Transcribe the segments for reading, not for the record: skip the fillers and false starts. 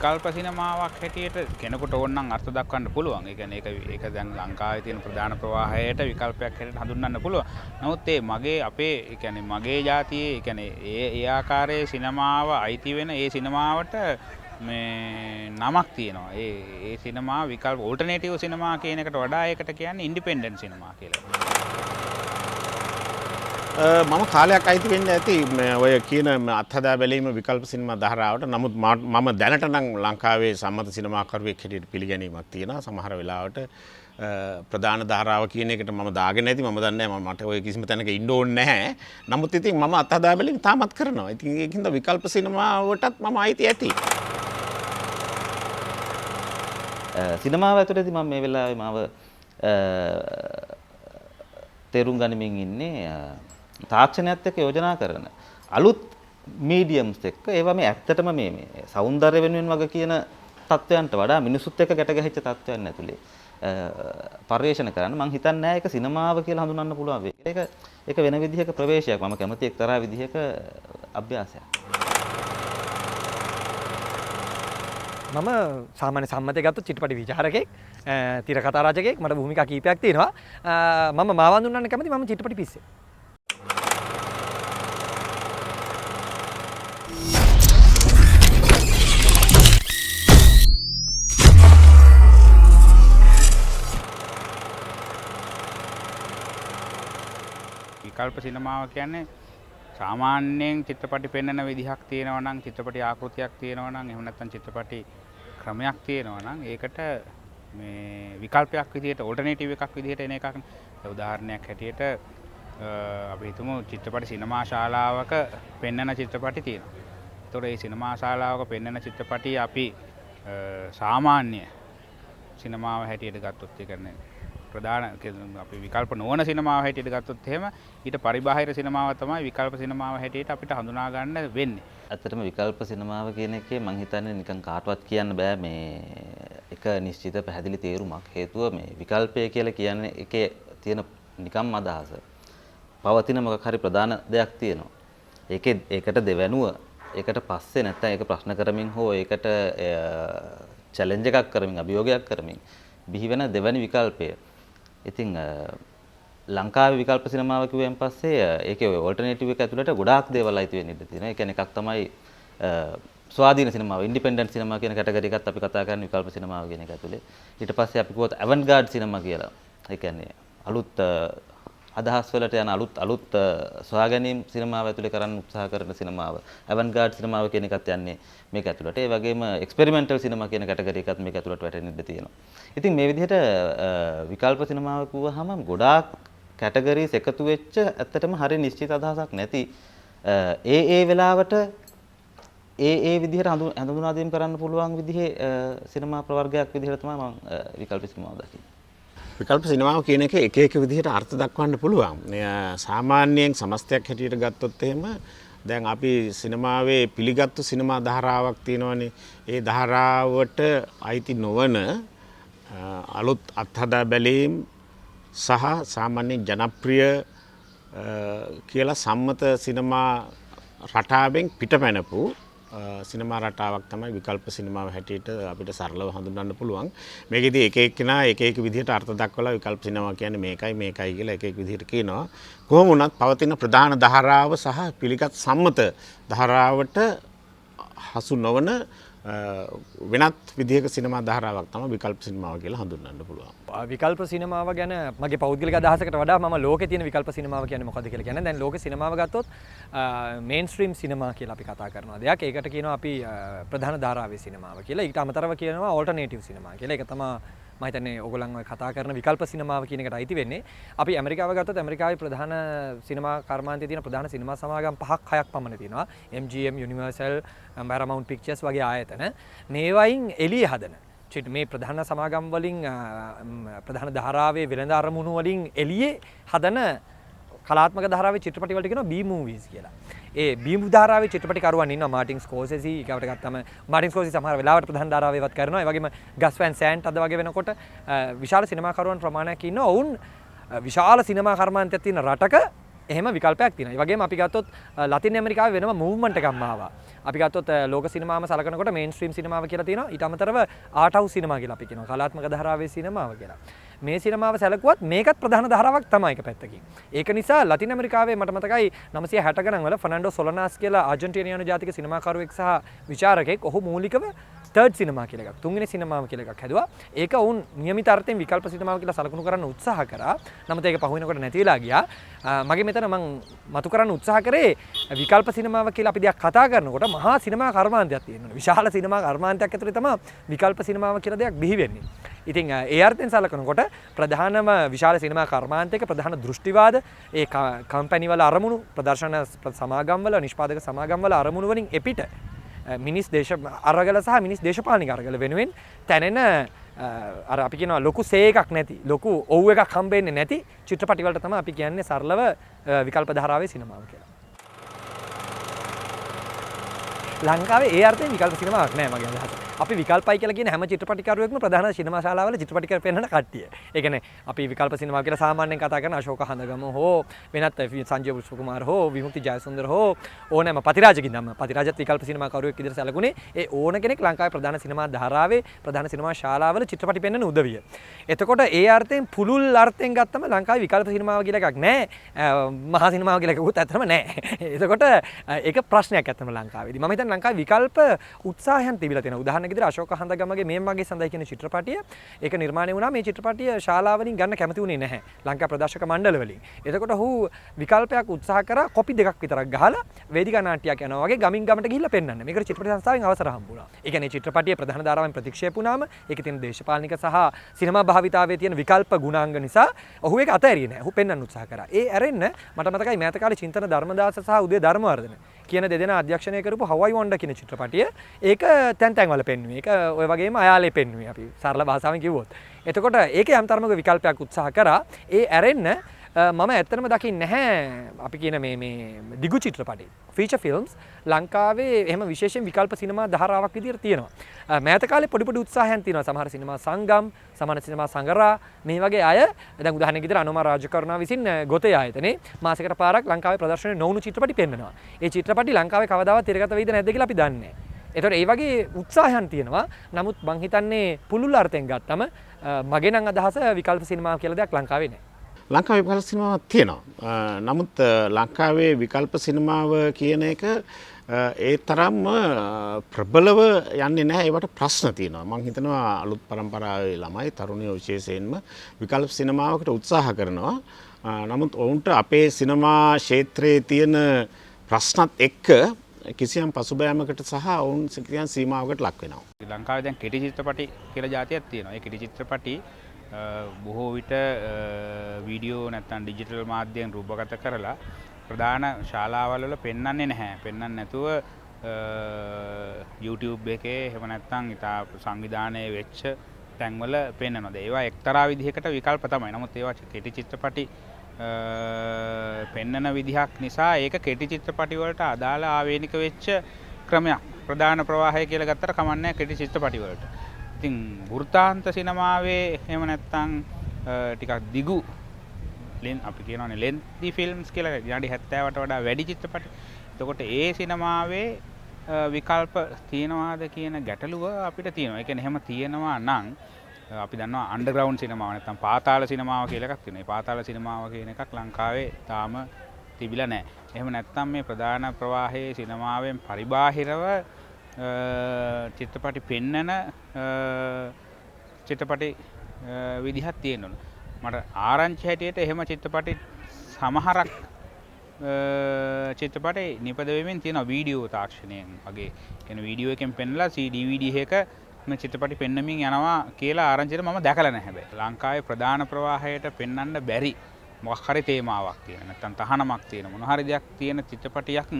විකල්ප සිනමාවක් හැටියට කෙනෙකුට ඕනනම් අර්ථ දක්වන්න පුළුවන්. ඒ කියන්නේ ඒක දැන් ලංකාවේ තියෙන ප්‍රධාන ප්‍රවාහයට විකල්පයක් හැටියට හඳුන්වන්න පුළුවන්. නමුත් ඒ කියන්නේ මගේ ජාතියේ ඒ කියන්නේ ඒ ආකාරයේ සිනමාව අයිති වෙන ඒ සිනමාවට මේ නමක් තියෙනවා. ඒ සිනමා විකල්ප ඕල්ටර්නේටිව් සිනමා කියන එකට වඩා ඒකට කියන්නේ ඉන්ඩිපෙන්ඩන්ට් සිනමා කියලා. මම කාලයක් අයිති වෙන්න ඇති ඔය කියන අත්හදා බැලීම විකල්ප සිනමා ධාරාවට. නමුත් මම දැනට නම් ලංකාවේ සම්මත සිනමාකරුවෙක් හැටියට පිළිගැනීමක් තියෙනවා. සමහර වෙලාවට ප්‍රධාන ධාරාව කියන එකට මම දාගෙන නැති මම දන්නේ නැහැ මට ඔය කිසිම තැනක ඉන්න ඕනේ නැහැ. නමුත් ඉතින් මම අත්හදා බැලීම තාමත් කරනවා. ඉතින් ඒකින්ද විකල්ප සිනමාවටත් මම අයිති ඇති. සිනමාව ඇතුළතදී මම මේ වෙලාවේ මාව තේරුම් ගනිමින් ඉන්නේ තාක්ෂණයත් එක්ක යෝජනා කරන අලුත් මීඩියම්ස් එක්ක ඒවා මේ ඇත්තටම මේ సౌందර්ය වෙනුවෙන් වගේ කියන තත්වයන්ට වඩා මිනිසුත් එක්ක ගැට ගැහිච්ච තත්වයන් ඇතුලේ පරිශන කරන්න මම හිතන්නේ නැහැ ඒක සිනමාව කියලා හඳුන්වන්න පුළුවන් වෙයි. ඒක වෙන විදිහක ප්‍රවේශයක්. මම කැමති එක්තරා විදිහක අභ්‍යාසයක්. මම සාමාන්‍ය සම්මතය ගත්තොත් චිත්‍රපට විචාරකෙක්, තිරකථා රචකයෙක්, මට භූමිකා කීපයක් තියෙනවා. මම මාව හඳුන්වන්න කැමති මම චිත්‍රපට පිස්සේ. විකල්ප සිනමාව කියන්නේ සාමාන්‍යයෙන් චිත්‍රපටි පෙන්වන විදිහක් තියෙනවා නම්, චිත්‍රපටි ආකෘතියක් තියෙනවා නම්, එහෙම නැත්නම් චිත්‍රපටි ක්‍රමයක් තියෙනවා නම් ඒකට මේ විකල්පයක් විදිහට ඕල්ටර්නේටිව් එකක් විදිහට එන එකක්. උදාහරණයක් හැටියට අපි හිතමු චිත්‍රපටි සිනමා ශාලාවක පෙන්වන චිත්‍රපටි තියෙනවා. ඒතකොට මේ සිනමා ශාලාවක පෙන්වන චිත්‍රපටි අපි සාමාන්‍ය සිනමාව හැටියට ගත්තොත් ඒ කියන්නේ ප්‍රධාන අපි විකල්ප නොවන සිනමාව හැටියට ගත්තොත් එහෙම ඊට පරිබාහිර සිනමාව තමයි විකල්ප සිනමාව හැටියට අපිට හඳුනා ගන්න වෙන්නේ. ඇත්තටම විකල්ප සිනමාව කියන එකේ මම හිතන්නේ නිකන් කාටවත් කියන්න බෑ මේ එක නිශ්චිත පැහැදිලි තේරුමක්. හේතුව මේ විකල්පය කියලා කියන්නේ එකේ තියෙන නිකම්ම අදහස. පවතින මොකක් හරි ප්‍රධාන දෙයක් තියෙනවා. ඒකට දෙවැනුව ඒකට පස්සේ නැත්තම් ඒක ප්‍රශ්න කරමින් හෝ ඒකට චැලෙන්ජ් එකක් කරමින් අභියෝගයක් කරමින් බිහි වෙන දෙවැනි විකල්පය. ඉතින් ලංකාවේ විකල්ප සිනමාව කිව්වෙන් පස්සේ ඒකේ ඔය ඕල්ටර්නේටිව් එක ඇතුළට ගොඩාක් දේවල් අයිති වෙන්න ඉඩ තියෙනවා. ඒ කියන්නේ එකක් තමයි ස්වාධීන සිනමාව, ඉන්ඩිපෙන්ඩන්ට් සිනමා කියන කැටගරි එකත් අපි කතා කරන්නේ විකල්ප සිනමාව කියන එක ඇතුලේ. ඊට පස්සේ අපි කිව්වොත් අවන්ගාඩ් සිනමා කියලා. ඒ කියන්නේ අලුත් අදහස් වලට යන අලුත් සොයා ගැනීම සිනමාව ඇතුලේ කරන්න උත්සාහ කරන සිනමාව. අවන්ගාඩ් සිනමාව කියන එකත් යන්නේ මේක ඇතුළට. ඒ වගේම එක්ස්පෙරිමෙන්ටල් සිනමා කියන කැටගරි එකත් මේක ඇතුළට වැටෙන්න ඉඩ තියෙනවා. ඉතින් මේ විදිහට විකල්ප සිනමාව කිව්වහම ගොඩාක් කැටගරිස් එකතු වෙච්ච ඇත්තටම හරිය නිශ්චිත අදහසක් නැති ඒ වෙලාවට ඒ විදිහට හඳුනා දීම කරන්න පුළුවන් විදිහේ සිනමා ප්‍රවර්ගයක් විදිහට තමයි මම විකල්ප සිනමාව දකින්නේ. විකල්ප සිනමාව කියන එක විදිහට අර්ථ දක්වන්න පුළුවන්. සාමාන්‍යයෙන් සමස්තයක් හැටියට ගත්තොත් එහෙම දැන් අපි සිනමාවේ පිළිගත්තු සිනමා ධාරාවක් තියෙනවානේ. ඒ ධාරාවට අයිති නොවන අලුත් අත්හදා බැලීම් සහ සාමාන්‍ය ජනප්‍රිය කියලා සම්මත සිනමා රටාවෙන් පිටපැනපු සිනමා රටාවක් තමයි විකල්ප සිනමාව හැටියට අපිට සරලව හඳුන්වන්න පුළුවන්. මේකෙදී එක එක්කෙනා එක විදිහට අර්ථ දක්වලා විකල්ප සිනමාව කියන්නේ මේකයි කියලා එක විදිහට කියනවා. කොහොම වුණත් පවතින ප්‍රධාන ධාරාව සහ පිළිගත් සම්මත ධාරාවට හසු නොවන වෙනත් විදිහක සිනමා ධාරාවක් තමයි විකල්ප සිනමාව කියලා හඳුන්වන්න පුළුවන්. විකල්ප සිනමාව ගැන මගේ පෞද්ගලික අදහසකට වඩා මම ලෝකේ තියෙන විකල්ප සිනමාව කියන්නේ මොකද්ද කියලා කියන්නේ. දැන් ලෝකේ සිනමාව ගත්තොත් මේන්ස්ට්‍රීම් සිනමා කියලා අපි කතා කරනවා දෙයක්. ඒකට කියනවා අපි ප්‍රධාන ධාරාවේ සිනමාව කියලා. ඊට අමතරව කියනවා ඕල්ටර්නේටිව් සිනමා කියලා. ඒක තමයි මම හිතන්නේ ඕගොල්ලන් ඔය කතා කරන විකල්ප සිනමාව කියන එකට අයිති වෙන්නේ. අපි ඇමරිකාව ගත්තොත් ඇමරිකාවේ ප්‍රධාන සිනමා කර්මාන්තයේ තියෙන ප්‍රධාන සිනමා සමාගම් 5ක් 6ක් පමණ තියෙනවා. MGM, Universal, Paramount Pictures වගේ ආයතන. මේවයින් එළිය හදන මේ ප්‍රධාන සමාගම් වලින් ප්‍රධාන ධාරාවේ වෙළඳ අරමුණු වලින් එළියේ හදන කලාත්මක ධාරාවේ චිත්‍රපටි වලට කියනවා B movies කියලා. ඒ B ධාරාවේ චිත්‍රපටි කරුවන් ඉන්නවා. මාටින් ස්කෝසෙසි ඊකට ගත්තම මාටින් ස්කෝසෙසි සමහර වෙලාවට ප්‍රධාන ධාරාවේවත් කරනවා. ඒ වගේම ගස් වෑන් සෑන්ට් අද වගේ වෙනකොට විශාල සිනමා කරුවන් ප්‍රමාණයක් ඉන්නවා. ඔවුන් විශාල සිනමා කර්මාන්තයක් තියෙන රටක එහෙම විකල්පයක් තියෙනවා. ඒ වගේම අපි ගත්තොත් ලතින් ඇමරිකාවේ වෙනම මූව්මන්ට් එකක් ආවා. අපි ගත්තොත් ලෝක සිනමාවම සලකනකොට මේන් ස්ට්‍රීම් සිනමාව කියලා තියෙනවා. ඊට අමතරව ආර්ට් හවුස් සිනමා කියලා අපි කියනවා. කලාත්මක ධාරාවේ සිනමාව කියලා. මේ සිනමාව සැලකුවත් මේකත් ප්‍රධාන ධාරාවක් තමයි එක පැත්තකින්. ඒක නිසා ලතින් ඇමරිකාවේ මට මතකයි 960 ගණන් වල ෆර්නැන්ඩෝ සොලනාස් කියලා ආජන්ටිනියානු ජාතික සිනමාකරුවෙක් සහ විචාරකෙක් ඔහු මූලිකව තර්ඩ් සිනමා කියලා එකක් තුන්වෙනි සිනමාව කියලා එකක් හැදුවා. ඒක වුන් නියමිත අර්ථයෙන් විකල්ප සිනමාව කියලා සලකුණු කරන්න උත්සාහ කරා. නමුත් ඒක පහු වෙනකොට නැති වෙලා ගියා. මගේ මෙතන මම මතු කරන්න උත්සාහ කරේ විකල්ප සිනමාව කියලා අපි දෙයක් කතා කරනකොට මහා සිනමා කර්මාන්තයක් තියෙනවා. විශාල සිනමා කර්මාන්තයක් ඇතුලේ තමයි විකල්ප සිනමාව කියලා දෙයක් බිහි වෙන්නේ. ඉතින් ඒ අර්ථයෙන් සලකනකොට ප්‍රධානම විශාල සිනමා කර්මාන්තයක ප්‍රධාන දෘෂ්ටිවාද ඒ කම්පැනි වල අරමුණු ප්‍රදර්ශන සමාගම් වල නිෂ්පාදක සමාගම් වල අරමුණු වලින් එපිට මිනිස් දේශ අරගල සහ මිනිස් දේශපාලනික අරගල වෙනුවෙන් තැනෙන අර අපි කියනවා ලොකු සේ එකක් නැති ලොකු ඔව් එකක් හම්බෙන්නේ නැති චිත්‍රපටි වලට තමයි අපි කියන්නේ සරලව විකල්ප ධාරාවේ සිනමාව කියලා. ලංකාවේ ඒ අර්ථයෙන් විකල්ප සිනමාවක් නෑ මගේ අදහස. අපි විකල්පයි කියලා කියන හැම චිත්‍රපටිකරුවෙක්ම ප්‍රධාන සිනමා ශාලාවල චිත්‍රපටි කර පෙන්වන කට්ටිය. ඒ කියන්නේ අපි විකල්ප සිනමාව කියලා සාමාන්‍යයෙන් කතා කරන අශෝක හඳගම හෝ වෙනත් සංජය පුෂ්පකුමාර හෝ විමුක්ති ජයසුන්දර හෝ ඕනෑම පතිරාජකින් නම් පතිරාජත් විකල්ප සිනමාකරුවෙක් විදිහට සැලකුණේ ඒ ඕන කෙනෙක් ලංකාවේ ප්‍රධාන සිනමා ධාරාවේ ප්‍රධාන සිනමා ශාලාවල චිත්‍රපටි පෙන්වන උදවිය. එතකොට ඒ අර්ථයෙන් පුළුල් අර්ථයෙන් ගත්තම ලංකාවේ විකල්ප සිනමාව කියලා එකක් නෑ. මහා සිනමාව කියලා එකකුත් ඇත්තටම නෑ. එතකොට ඒක ප්‍රශ්නයක් ඇත්තටම ලංකාවේදී. මම හිතන්නේ ලංකාවේ විකල්ප උත්සාහයන් තිබිලා තියෙනවා. උදාහරණයක් විදිහට අශෝක හඳගමගේ මේ මගේ සඳයි කියන චිත්‍රපටිය ඒක නිර්මාණය වුණා මේ චිත්‍රපටිය ශාලාවලින් ගන්න කැමති වුණේ නැහැ. ලංකා ප්‍රදර්ශක මණ්ඩල වලින්. එතකොට ඔහු විකල්පයක් උත්සාහ කරා කොපි දෙකක් විතරක් ගහලා වේදිකා නාට්‍යයක් යනවා වගේ ගමින් ගමට ගිහිල්ලා පෙන්වන්න. මේකට චිත්‍රපට සංස්ථාවෙන් අවසර හම්බුණා. ඒ කියන්නේ චිත්‍රපටියේ ප්‍රධාන ධාරාවෙන් ප්‍රතික්ෂේප වුණාම ඒකේ තියෙන දේශපාලනික සහ සිනමා භාවිතාවේ තියෙන විකල්ප ගුණාංග නිසා ඔහු ඒක අතහැරියේ නැහැ. ඔහු පෙන්වන්න උත්සාහ කරා. ඒ ඇරෙන්න මට මතකයි මෑත කාලේ චින්තන ධර්මදාස සහ උදේ ධර්මවර්ධන කියන දෙදෙනා අධ්‍යක්ෂණය කරපු හවයි වොන්ඩර් කියන චිත්‍රපටිය ඒක තැන් තැන් වල පෙන්වුවේ. ඒක ඔය වගේම අයාලේ පෙන්වුවේ අපි සරල භාෂාවෙන් කිව්වොත්. එතකොට ඒකේ යම් තරමක විකල්පයක් උත්සාහ කරා. ඒ ඇරෙන්න මම ඇත්තටම දකින්නේ නැහැ අපි කියන මේ දිගු චිත්‍රපටි ෆීචර් ෆිල්ම්ස් ලංකාවේ එහෙම විශේෂයෙන් විකල්ප සිනමා ධාරාවක් විදිහට තියෙනවා. මෑත කාලේ පොඩි පොඩි උත්සාහයන් තියෙනවා. සමහර සිනමා සංගම්, සමාන සිනමා සංගරා මේ වගේ අය දැන් උදාහරණයක් විදිහට අනුමා රාජකරුණා විසින් ගොතේ ආයතනේ මාසෙකට පාරක් ලංකාවේ ප්‍රදර්ශනයේ නොවුණු චිත්‍රපටි පෙන්වනවා. ඒ චිත්‍රපටි ලංකාවේ කවදාවත් තිරගත වෙයිද නැද්ද කියලා අපි දන්නේ නැහැ. ඒතකොට ඒ වගේ උත්සාහයන් තියෙනවා. නමුත් මං හිතන්නේ පුළුල් අර්ථයෙන් ගත්තම මගේ නම් අදහස විකල්ප සිනමාව කියලා දෙයක් ලංකාවේ නැහැ. ලංකාවේ විකල්ප සිනමාවක් තියෙනවා. නමුත් ලංකාවේ විකල්ප සිනමාව කියන එක ඒ තරම්ම ප්‍රබලව යන්නේ නැහැ. ඒවට ප්‍රශ්න තියෙනවා. මම හිතනවා අලුත් පරම්පරාවේ ළමයි තරුණයෝ විශේෂයෙන්ම විකල්ප සිනමාවකට උත්සාහ කරනවා. නමුත් ඔවුන්ට අපේ සිනමා ක්ෂේත්‍රයේ තියෙන ප්‍රශ්නත් එක්ක කිසියම් පසුබෑමකට සහ ඔවුන් කිසියම් සීමාවකට ලක් වෙනවා. ලංකාවේ දැන් කෙටි චිත්‍රපටි කියලා જાතියක් තියෙනවා. ඒ කෙටි චිත්‍රපටි බොහෝ විට වීඩියෝ නැත්නම් ඩිජිටල් මාධ්‍යයෙන් රූපගත කරලා ප්‍රධාන ශාලාවල් වල පෙන්වන්නේ නැහැ. පෙන්වන්නේ නැතුව YouTube එකේ එහෙම නැත්නම් ඉතා සංවිධානයේ වෙච්ච තැන්වල පෙන්වනවා. ඒවා එක්තරා විදිහකට විකල්ප තමයි. නමුත් ඒවා කෙටි චිත්‍රපටි පෙන්වන විදිහක් නිසා ඒක කෙටි චිත්‍රපටි වලට අදාළ ආවේනික වෙච්ච ක්‍රමයක්. ප්‍රධාන ප්‍රවාහය කියලා ගත්තට කමන්නේ නැහැ කෙටි චිත්‍රපටි වලට. ඉතින් වෘත්තාන්ත සිනමාවේ එහෙම නැත්නම් ටිකක් දිගු අපි කියනවානේ ලෙන්ති ෆිල්ම්ස් කියලා විනාඩි 70ට වඩා වැඩි චිත්‍රපටි. එතකොට ඒ සිනමාවේ විකල්ප තියනවාද කියන ගැටලුව අපිට තියෙනවා. ඒ කියන්නේ එහෙම තියෙනවා නම් අපි දන්නවා අන්ඩර්ග්‍රවුන්ඩ් සිනමාව නැත්නම් පාතාල සිනමාව කියලා එකක් තියෙනවා. මේ පාතාල සිනමාව කියන එකක් ලංකාවේ තාම තිබිලා නැහැ. එහෙම නැත්නම් මේ ප්‍රධාන ප්‍රවාහයේ සිනමාවෙන් පරිබාහිරව චිත්‍රපටි පෙන්නන චිත්‍රපටි විදිහක් තියෙනවා. මට ආරංචි හැටියට එහෙම චිත්‍රපටි සමහරක් චිත්‍රපටි නිපද වෙමින් තියෙනවා වීඩියෝ තාක්ෂණයෙන් වගේ. කියන්නේ වීඩියෝ එකෙන් පෙන්නලා DVD එක මේ චිත්‍රපටි පෙන්නමින් යනවා කියලා ආරංචියට මම දැකලා නැහැ හැබැයි. ලංකාවේ ප්‍රධාන ප්‍රවාහයට පෙන්වන්න බැරි මොකක් හරි තේමාවක් තියෙන නැත්නම් තහනමක් තියෙන මොන හරි දෙයක් තියෙන චිත්‍රපටියක්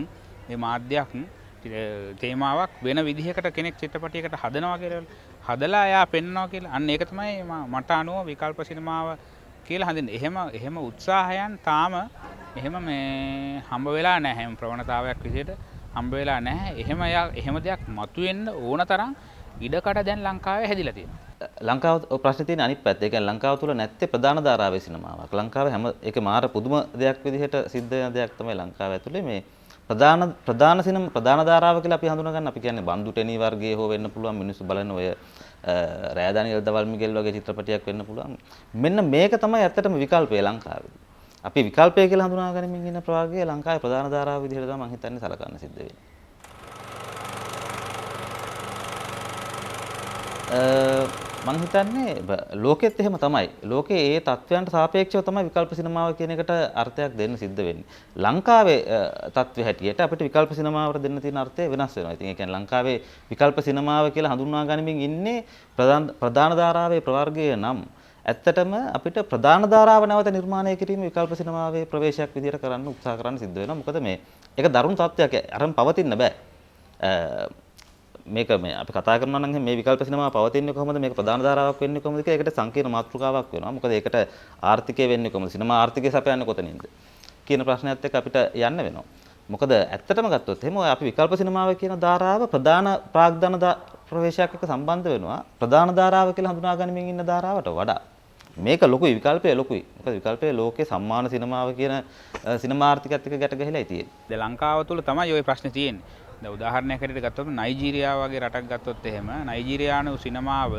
මේ මාධ්‍යයක් තේමාවක් වෙන විදිහකට කෙනෙක් චිත්‍රපටියකට හදනවා කියලා හදලා එයා පෙන්වනවා කියලා අන්න ඒක තමයි මට අනුව විකල්ප සිනමාව කියලා හඳින්නේ. එහෙම උත්සාහයන් තාම එහෙම මේ හම්බ වෙලා නැහැ. එහෙම ප්‍රවණතාවයක් විදිහට හම්බ වෙලා නැහැ. එහෙම දෙයක් මතුවෙන්න ඕන තරම් ඉඩකඩ දැන් ලංකාවේ හැදිලා තියෙනවා. ලංකාව ප්‍රශ්නේ තියෙන අනිත් පැත්ත. ඒ කියන්නේ ලංකාව තුල නැත්තේ ප්‍රධාන ධාරාවේ සිනමාවක්. ලංකාවේ හැම ඒක මාර පුදුම දෙයක් විදිහට සිද්ධ වෙන දෙයක් තමයි ලංකාව ඇතුලේ මේ ප්‍රධාන ධාරාව කියලා අපි හඳුනා ගන්න. අපි කියන්නේ බන්දු ටෙනි වර්ගයේ හෝ වෙන්න පුළුවන් මිනිස්සු බලන ඔය රෑදානියල් දවල් මිගෙල් වගේ චිත්‍රපටයක් වෙන්න පුළුවන්. මෙන්න මේක තමයි ඇත්තටම විකල්පය ලංකාවේ. අපි විකල්පය කියලා හඳුනා ගනිමින් ඉන්න ප්‍රවාහය ලංකාවේ ප්‍රධාන ධාරාව විදිහට තමයි මම හිතන්නේ සලකන්න සිද්ධ වෙන්නේ. මම හිතන්නේ ලෝකෙත් එහෙම තමයි. ලෝකේ ඒ තත්වයන්ට සාපේක්ෂව තමයි විකල්ප සිනමාව කියන එකට අර්ථයක් දෙන්න සිද්ධ වෙන්නේ. ලංකාවේ තත්ත්වය හැටියට අපිට විකල්ප සිනමාවට දෙන්න තියෙන අර්ථය වෙනස් වෙනවා. ඉතින් ඒ කියන්නේ ලංකාවේ විකල්ප සිනමාව කියලා හඳුන්වා ගනිමින් ඉන්නේ ප්‍රධාන ධාරාවේ ප්‍රවර්ගය නම් ඇත්තටම අපිට ප්‍රධාන ධාරාව නැවත නිර්මාණය කිරීම විකල්ප සිනමාවේ ප්‍රවේශයක් විදිහට කරන්න උත්සාහ කරන්න සිද්ධ වෙනවා. මොකද ඒක දරුණු තත්ත්වයක් අරන් පවතින්න බෑ. මේක මේ අපි කතා කරනවා නම් මේ විකල්ප සිනමාව පවතින්නේ කොහොමද මේක ප්‍රධාන ධාරාවක් වෙන්නේ කොහොමද කියලා ඒකට සංකීර්ණ මාතෘකාවක් වෙනවා. මොකද ඒකට ආර්ථිකය වෙන්නේ කොහොමද? සිනමා ආර්ථිකය සපයන්නේ කොතනින්ද? කියන ප්‍රශ්නයත් එක්ක අපිට යන්න වෙනවා. මොකද ඇත්තටම ගත්තොත් එහෙම අපි විකල්ප සිනමාව කියන ධාරාව ප්‍රධාන ප්‍රාග්ධන ප්‍රවේශයක් එක්ක සම්බන්ධ වෙනවා. ප්‍රධාන ධාරාව කියලා හඳුනා ගනිමින් ඉන්න ධාරාවට වඩා. මේක ලොකුයි විකල්පය ලොකුයි. මොකද විකල්පය ලෝකේ සම්මාන සිනමාව කියන සිනමා ආර්ථිකයත් එක්ක ගැට ගැහිලා තියෙන්නේ. දැන් ලංකාව තුල තමයි ওই ප්‍රශ්නේ තියෙන්නේ. දැන් උදාහරණයක් හැටියට ගත්තොත් නයිජීරියාව වගේ රටක් ගත්තොත් එහෙම නයිජීරියානු සිනමාව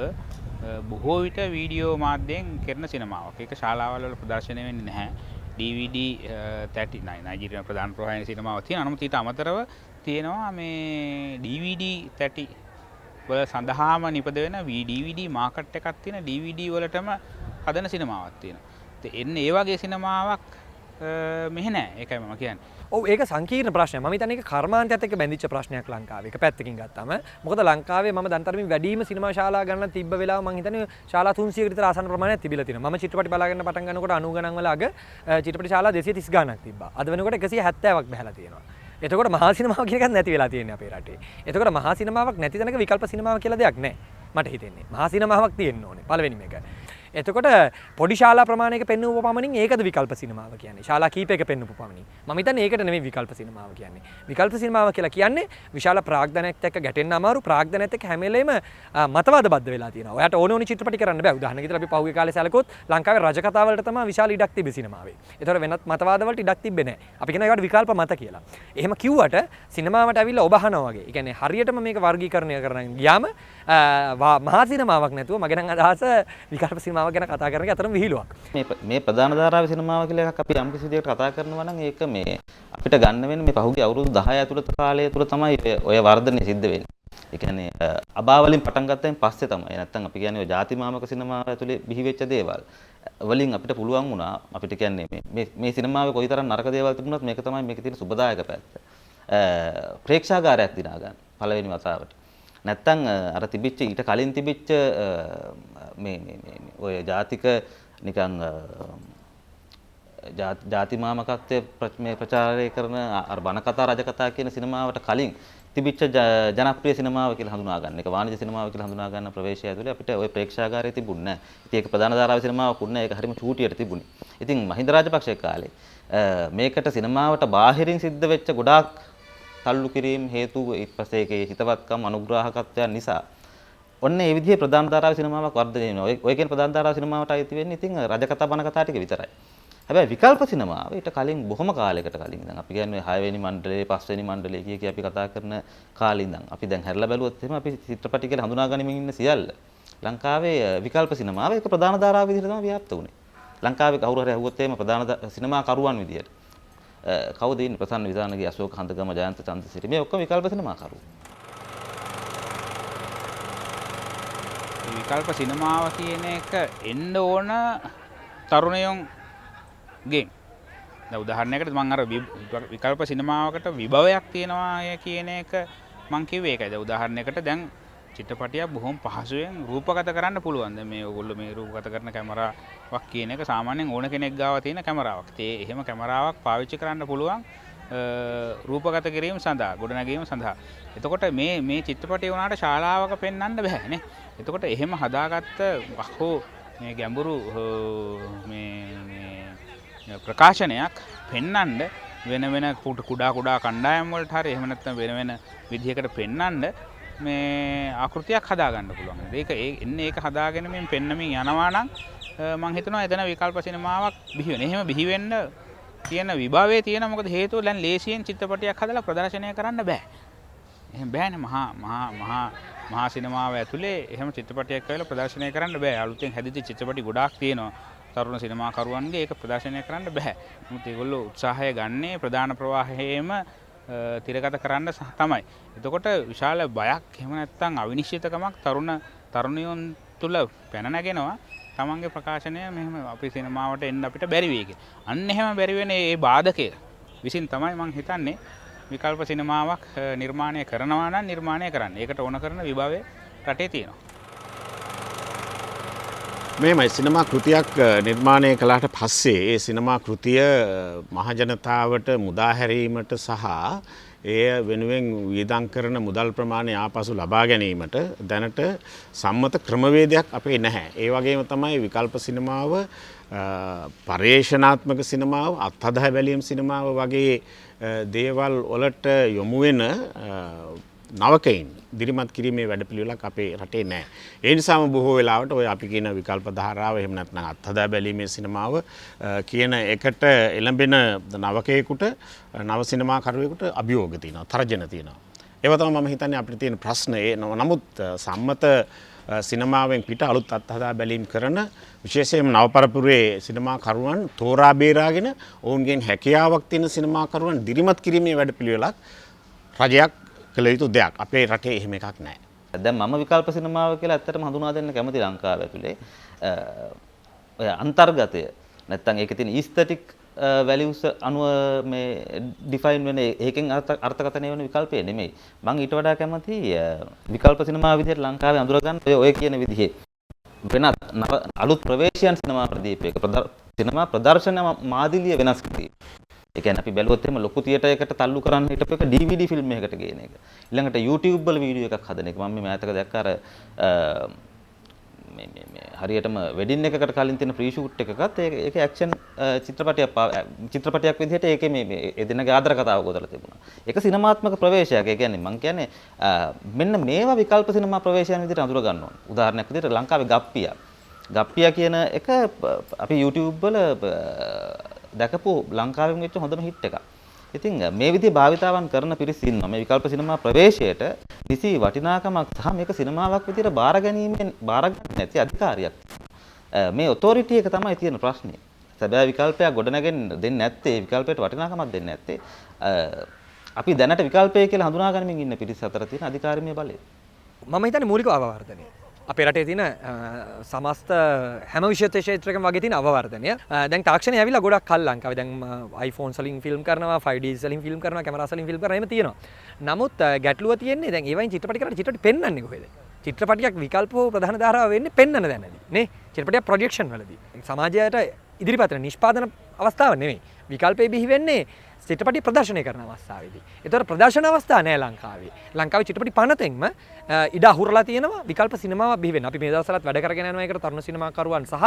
බොහෝ විට වීඩියෝ මාධ්‍යයෙන් කරන සිනමාවක්. ඒක ශාලාවල වල ප්‍රදර්ශනය වෙන්නේ නැහැ. DVD 39 නයිජීරියානු ප්‍රධාන ප්‍රවාහන සිනමාවක් තියෙනවා. නමුත් ඊට අමතරව තියෙනවා මේ DVD 30 වල සඳහාම නිපද වෙන DVD මාකට් එකක් තියෙන DVD වලටම හදන සිනමාවක් තියෙනවා. ඉතින් ඒ වගේ සිනමාවක් මෙහෙ නැහැ. ඒකයි මම කියන්නේ. ඔව් ඒක සංකීර්ණ ප්‍රශ්නයක්. මම හිතන්නේ ඒක කර්මාන්තයත් එක්ක බැඳිච්ච ප්‍රශ්නයක් ලංකාවේ. ඒක පැත්තකින් ගත්තාම. මොකද ලංකාවේ මම දන්තරමින් වැඩිම සිනමා ශාලා ගණන් තිබ්බ වෙලාව මම හිතන්නේ ශාලා 300කට විතර ආසන්න ප්‍රමාණයක් තිබිලා තියෙනවා. මම චිත්‍රපටි බලාගෙන පටන් ගන්නකොට 90 ගණන් වල අග චිත්‍රපටි ශාලා 230 ගණක් තිබ්බා. අද වෙනකොට 170ක් බහැලා තියෙනවා. එතකොට මහා සිනමාව කියන එකක් නැති වෙලා තියෙන්නේ අපේ රටේ. එතකොට මහා සිනමාවක් නැති තැනක විකල්ප සිනමාව කියලා දෙයක් නැහැ. මට හිතෙන්නේ. මහා සිනමාවක් තියෙන්න ඕනේ. පළවෙනිම එක. එතකොට පොඩි ශාලා ප්‍රමාණයක පෙන්වපු පමණින් ඒකද විකල්ප සිනමාව කියන්නේ. ශාලා කීපයක පෙන්වපු පමණින්. මම හිතන්නේ ඒකට නෙමෙයි විකල්ප සිනමාව කියන්නේ. විකල්ප සිනමාව කියලා කියන්නේ විශාල ප්‍රාග්ධනයක් එක්ක ගැටෙන්න අමාරු ප්‍රාග්ධනයත් එක්ක හැම වෙලේම මතවාද බද්ධ වෙලා තියෙනවා. ඔයාට ඕන චිත්‍රපටි කරන්න බෑ. උදාහරණයක් විදිහට අපි පහුගිය කාලේ සැලකුවොත් ලංකාවේ රජ කතා වලට තමයි විශාල ඉඩක් තිබෙ සිනමාවේ. ඒතර වෙනත් මතවාද වලට ඉඩක් තිබ්බේ නැහැ. අපි කියන ඒකට විකල්ප මත කියලා. එහෙම කිව්වට සිනමාවට ඇවිල්ලා ඔබ අහනවා වගේ. ඒ කියන්නේ හරියටම මේක වර්ගීකරණය කරන්න ගියාම මහා සිනමාවක් නැතුව මගේ නම් අදහස විකල්ප සිනමාව ගැන කතා කරන එක අතරම විහිළුවක්. මේ ප්‍රධාන ධාරාවේ සිනමාව කියලා එකක් අපි යම් කිසි දෙයකට කතා කරනවා නම් ඒක මේ අපිට ගන්න වෙන මේ පහුගිය අවුරුදු 10 ඇතුළත කාලය තුල තමයි ඔය වර්ධනය සිද්ධ වෙන්නේ. ඒ කියන්නේ අබාවලින් පටන් ගත්තයින් පස්සේ තමයි. නැත්තම් අපි කියන්නේ ඔය ಜಾති මාමක සිනමාව ඇතුලේ බිහි වෙච්ච දේවල් වලින් අපිට පුළුවන් වුණා අපිට කියන්නේ මේ සිනමාවේ කොයිතරම් නරක දේවල් තිබුණත් මේක තමයි මේකේ තියෙන සුබදායක පැත්ත. ප්‍රේක්ෂාගාරයක් දිනා ගන්න පළවෙනි වතාවට. නැත්තම් අර තිබිච්ච ඊට කලින් තිබිච්ච මේ ඔය ජාතික නිකන් ජාති මාමකත්වයේ මේ ප්‍රචාරය කරන අර බණ කතා රජ කතා කියන සිනමාවට කලින් තිබිච්ච ජනප්‍රිය සිනමාව කියලා හඳුනා ගන්න. ඒක වාණිජ සිනමාව කියලා හඳුනා ගන්න ප්‍රවේශය ඇතුලේ අපිට ওই ප්‍රේක්ෂාගාරය තිබුණේ නැහැ. ඉතින් ඒක ප්‍රධාන ධාරාවේ සිනමාවක් වුණේ. ඒක හරිම චූටියට තිබුණේ. ඉතින් මහින්ද රාජපක්ෂේ කාලේ මේකට සිනමාවට බාහිරින් සිද්ධ වෙච්ච ගොඩාක් තල්ලු කිරීම හේතු ඊපස්සේ ඒකේ හිතවත්කම් අනුග්‍රාහකත්වයන් නිසා ඔන්න ඒ විදිහේ ප්‍රධාන ධාරාවේ සිනමාවක් වර්ධනය වෙනවා. ඔය කියන ප්‍රධාන ධාරාවේ සිනමාවට අයිති වෙන්නේ ඉතින් රජ කතා බණ කතා ටික විතරයි. හැබැයි විකල්ප සිනමාව ඊට කලින් බොහොම කාලයකට කලින් ඉඳන් අපි කියන්නේ 6 වෙනි මණ්ඩලයේ 5 වෙනි මණ්ඩලයේ කිය අපි කතා කරන කාලේ ඉඳන් අපි දැන් හැරලා බැලුවොත් එහෙම අපි චිත්‍රපටි කියලා හඳුනා ගනිමින් ඉන්න සියල්ල ලංකාවේ විකල්ප සිනමාව ඒක ප්‍රධාන ධාරාව විදිහට තමයි ව්‍යාප්ත වුනේ. ලංකාවේ කවුරු හරි අහුවොත් එහෙම ප්‍රධාන සිනමා කරුවන් විදිහට කවුද ඉන්නේ ප්‍රසන්න විතානගේ අශෝක හන්දගම ජයන්ත චන්ද්‍රසිරි මේ ඔක්කොම විකල්ප සිනමා කරු. විකල්ප සිනමාව කියන එක එන්න ඕන තරුණයන්ගෙන්. දැන් උදාහරණයකට මම අර විකල්ප සිනමාවකට විභවයක් තියෙනවා කියන එක මම කිව්වේ ඒකයි. දැන් උදාහරණයකට දැන් චිත්‍රපටියක් බොහොම පහසුවෙන් රූපගත කරන්න පුළුවන්. දැන් මේ ඔයගොල්ලෝ මේ රූපගත කරන කැමරාවක් කියන එක සාමාන්‍යයෙන් ඕන කෙනෙක් ගාව තියෙන කැමරාවක්. ඒ එහෙම කැමරාවක් පාවිච්චි කරන්න පුළුවන් රූපගත කිරීම සඳහා, ගොඩනැගීම සඳහා. එතකොට මේ චිත්‍රපටය වුණාට ශාලාවක පෙන්වන්න බෑ නේ. එතකොට එහෙම හදාගත්ත වහෝ මේ ගැඹුරු මේ ප්‍රකාශනයක් පෙන්වන්න වෙන කුඩා කණ්ඩායම් වලට හරි එහෙම නැත්නම් වෙන විදිහකට පෙන්වන්න මේ ආකෘතියක් හදාගන්න පුළුවන්. ඒක එන්නේ ඒක හදාගෙන මෙන් පෙන්නමින් යනවා නම් මම හිතනවා එතන විකල්ප සිනමාවක් බිහි වෙන. එහෙම බිහි වෙන්න තියෙන විභවයේ තියෙන මොකද හේතුව දැන් ලේසියෙන් චිත්‍රපටයක් හදලා ප්‍රදර්ශනය කරන්න බෑ. එහෙම බෑනේ මහා සිනමාව ඇතුලේ එහෙම චිත්‍රපටයක් කියලා ප්‍රදර්ශනය කරන්න බෑ. අලුතෙන් හැදිච්ච චිත්‍රපටි ගොඩාක් තියෙනවා. තරුණ සිනමාකරුවන්ගේ ඒක ප්‍රදර්ශනය කරන්න බෑ. නමුත් ඒගොල්ලෝ උත්සාහය ගන්නේ ප්‍රධාන ප්‍රවාහයේම තිරගත කරන්න තමයි. එතකොට විශාල බයක් එහෙම නැත්නම් අවිනිශ්චිතකමක් තරුණයන් තුල පැන නැගෙනවා. තමන්ගේ ප්‍රකාශනය මෙහෙම අපේ සිනමාවට එන්න අපිට බැරි වෙයි කියලා. අන්න එහෙම බැරි වෙන ඒ බාධකය විසින් තමයි මම හිතන්නේ විකල්ප සිනමාවක් නිර්මාණය කරනවා නම් නිර්මාණය කරන්න. ඒකට ඕන කරන විභවය රටේ තියෙනවා. මේමයි සිනමා කෘතියක් නිර්මාණය කළාට පස්සේ ඒ සිනමා කෘතිය මහජනතාවට මුදා හැරීමට සහ එය වෙනුවෙන් වියදම් කරන මුදල් ප්‍රමාණය ආපසු ලබා ගැනීමට දැනට සම්මත ක්‍රමවේදයක් අපේ නැහැ. ඒ වගේම තමයි විකල්ප සිනමාව පර්යේෂණාත්මක සිනමාව අත්හදා බැලීම් සිනමාව වගේ දේවල් වලට යොමු වෙන නවකයින් දිරිමත් කිරීමේ වැඩපිළිවෙලක් අපේ රටේ නැහැ. ඒ නිසාම බොහෝ වෙලාවට ඔය අපි කියන විකල්ප ධාරාව එහෙම නැත්නම් අත්හදා බැලීමේ සිනමාව කියන එකට එළඹෙන නවකයෙකුට නව සිනමාකරුවෙකුට අභියෝග තියෙනවා, තර්ජන තියෙනවා. ඒවා තමයි මම හිතන්නේ අපිට තියෙන ප්‍රශ්න. නමුත් සම්මත සිනමාවෙන් පිට අලුත් අත්හදා බැලීම් කරන විශේෂයෙන්ම නවපරපුරේ සිනමාකරුවන් තෝරා බේරාගෙන ඔවුන්ගෙන් හැකියාවක් තියෙන සිනමාකරුවන් දිරිමත් කිරීමේ වැඩපිළිවෙලක් රජයක් කළ යුතු දෙයක්. අපේ රටේ එහෙම එකක් නැහැ. දැන් මම විකල්ප සිනමාව කියලා ඇත්තටම හඳුනා දෙන්න කැමති ලංකාව ඇතුලේ ඔය අන්තර්ගතය නැත්තම් ඒකේ තියෙන ඊස්තටික් වැලියුස් අනුව මේ ඩිෆයින් වෙන ඒකෙන් අර්ථකථනය වෙන විකල්පය නෙමෙයි. මම ඊට වඩා කැමති විකල්ප සිනමාව විදිහට ලංකාවේ අඳුරගන්න ඔය කියන විදිහේ වෙනත් අලුත් ප්‍රවේශයන් සිනමා ප්‍රදීපයක සිනමා ප්‍රදර්ශන මාදිලිය වෙනස් කිරීම. ඒ කියන්නේ අපි බැලුවොත් එහෙම ලොකු තියටරයකට තල්ලු කරන්න හිටපු එක DVD ෆිල්ම් එකකට ගේන එක. ඊළඟට YouTube වල වීඩියෝ එකක් හදන එක. මම මේ මෑතක දැක්ක අර මේ හරියටම වෙඩින් එකකට කලින් තියෙන ප්‍රී ෂූට් එකකත් ඒක ඇක්ෂන් චිත්‍රපටයක් විදිහට ඒකේ මේ එදිනගේ ආදර කතාව ගොතලා තිබුණා. ඒක සිනමාත්මක ප්‍රවේශයක්. ඒ කියන්නේ මම කියන්නේ මෙන්න මේවා විකල්ප සිනමා ප්‍රවේශයන් විදිහට අඳුර ගන්න ඕන. උදාහරණයක් විදිහට ලංකාවේ ගප්පියා කියන එක අපි YouTube වල දැකපු ලංකාවෙන් වෙච්ච හොඳම හිට් එකක්. ඉතින් මේ විදිහේ භාවිතාවන් කරන පිරිස ඉන්නවා. මේ විකල්ප සිනමා ප්‍රවේශයට නිසි වටිනාකමක් සහ මේක සිනමාවක් විදිහට බාර ගන්න නැති අධිකාරියක්. මේ ඔතොරිටි එක තමයි තියෙන ප්‍රශ්නේ. සැබෑ විකල්පයක් ගොඩනගෙන දෙන්නේ නැත්තේ, විකල්පයට වටිනාකමක් දෙන්නේ නැත්තේ අපි දැනට විකල්පය කියලා හඳුනා ගනිමින් ඉන්න පිරිස අතර තියෙන අධිකාරිමය බලය. මම හිතන්නේ මූලික අවවර්ධනය. අපේ රටේ තියෙන සමස්ත හැම විෂය ක්ෂේත්‍රයකම වගේ තියෙන අවවර්ධනය. දැන් තාක්ෂණය ඇවිල්ලා ගොඩක් කල් ලංකාවේ දැන් iPhones වලින් ෆිල්ම් කරනවා, 5D වලින් ෆිල්ම් කරනවා, කැමරාස් වලින් ෆිල්ම් කරනවා එහෙම තියෙනවා. නමුත් ගැටලුව තියෙන්නේ දැන් ඒවයින් චිත්‍රපටි කරලා චිත්‍රපටි පෙන්වන්නේ කොහෙද? චිත්‍රපටියක් විකල්පව ප්‍රධාන ධාරාව වෙන්නේ පෙන්වන දැනදී. නේ? චිත්‍රපටියක් ප්‍රොජෙක්ෂන් වලදී. සමාජයට ඉදිරිපත් වෙන නිෂ්පාදන අවස්ථාව නෙමෙයි. විකල්පේ බිහි වෙන්නේ චිත්‍රපටි ප්‍රදර්ශනය කරන අවස්ථාවේදී. ඒතර ප්‍රදර්ශන අවස්ථා නෑ ලංකාවේ. ලංකාවේ චිත්‍රපටි පනතෙන්ම ඉඩ අහුරලා තියෙනවා විකල්ප සිනමාවක් බිහි වෙන්න. අපි මේ දවස්වලත් වැඩ කරගෙන යනවා ඒකට තරුණ සිනමාකරුවන් සහ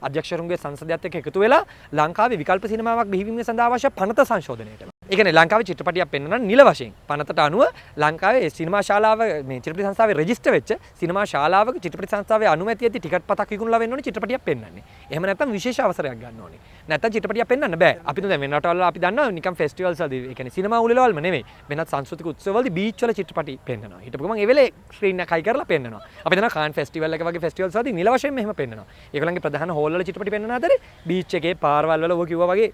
අධ්‍යක්ෂකරුන්ගේ සංසදයත් එක්ක එකතු වෙලා ලංකාවේ විකල්ප සිනමාවක් බිහිවීම සඳහා අවශ්‍ය පනත සංශෝධනයට. ඒ කියන්නේ ලංකාවේ චිත්‍රපටියක් පෙන්වන්න නිල වශයෙන් පනතට අනුව ලංකාවේ සිනමා ශාලාව මේ චිත්‍රපටි සංස්ථාවේ රෙජිස්ටර් වෙච්ච සිනමා ශාලාවක චිත්‍රපටි සංස්ථාවේ අනුමැතිය ඇති ටිකට් පතක් විකුණලා වෙන්න ඕනේ චිත්‍රපටියක් පෙන්වන්නේ. එහෙම නැත්නම් විශේෂ අවසරයක් ගන්න ඕනේ. නැත්නම් චිත්‍රපටියක් පෙන්වන්න බෑ. අපි දැන් වෙන රටවල අපි දන්නවා නිකන් ෆෙස්ටිවල්ස් වලදී ඒ කියන්නේ සිනමා උළෙලවල්ම නෙමෙයි. වෙනත් සංස්කෘතික උත්සවවලදී බීච් වල චිත්‍රපටි පෙන්වනවා. හිටපු ගමන් ඒ වෙලේ ස්ක්‍රීන් එකක් හයි කරලා පෙන්වනවා. අපි දන්නවා කාන් ෆෙස්ටිවල් එක වගේ ෆෙස්ටිවල්ස් වලදී නිල වශයෙන් මෙහෙම පෙන්වනවා. ඒගොල්ලන්ගේ ප්‍රධාන හෝල් වල චිත්‍රපටි පෙන්වන අතරේ බීච් එකේ පාරවල් වල ඔය කිව්වා වගේ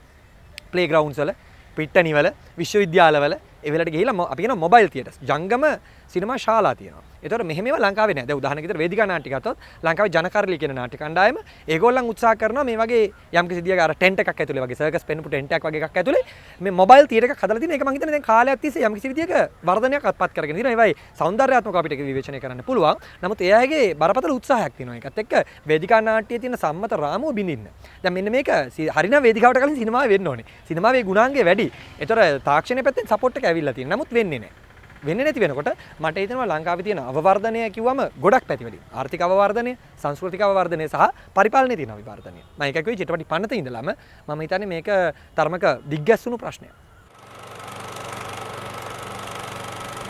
ප්ලේ ග්‍රවුන්ඩ්ස් වල පිට්ටනිවල විශ්වවිද්‍යාලවල ඒ වෙලට ගිහිලා අපි කියන මොබයිල් තියටර්ස් ජංගම සිනමා ශාලා තියෙනවා. ඒතකොට මෙහෙම ඒවා ලංකාවේ නැහැ. දැන් උදාහරණයක් විදිහට වේදිකා නාට්‍ය ගත්තොත් ලංකාවේ ජනකරලි කියන නාට්‍ය කණ්ඩායම ඒගොල්ලන් උත්සාහ කරනවා මේ වගේ යම් කිසි දියක අර ටෙන්ට් එකක් ඇතුලේ වගේ සර්කස් පෙන්නුපු ටෙන්ට් එකක් වගේ එකක් ඇතුලේ මේ මොබයිල් තියටර් එකක් හදලා තියෙන එක මම හිතන්නේ දැන් කාලයක් තිස්සේ යම් කිසි විදියක වර්ධනයක් අත්පත් කරගෙන තියෙනවා. ඒවයි සෞන්දර්යාත්මක අපිට විවේචනය කරන්න පුළුවන්. නමුත් එයාගේ බරපතල උත්සාහයක් තියෙනවා. ඒකත් එක්ක වේදිකා නාට්‍යයේ තියෙන සම්මත රාමුව බිඳින්න. දැන් මෙන්න මේක හරිනම් වේදිකාවට කලින් සිනමාවේ වෙන්න ඕනේ. සිනමාවේ ගුණාංගය වැඩි. ඒතර තාක්ෂණය පැත්තෙන් සපෝට් එක ඇවිල්ලා තියෙනවා. නමුත් වෙන්නේ නැහැ. වෙන්නේ නැති වෙනකොට මට හිතෙනවා ලංකාවේ තියෙන අවවර්ධනය කිව්වම ගොඩක් පැතිවලින් ආර්ථික අවවර්ධනය, සංස්කෘතික අවවර්ධනය සහ පරිපාලනයේ තියෙන අවවර්ධනය. මම ඒක කිව්වේ චිත්‍රපටි පනත ඉඳලාම මම හිතන්නේ මේක තරමක දිග්ගැස්සුණු ප්‍රශ්නයක්.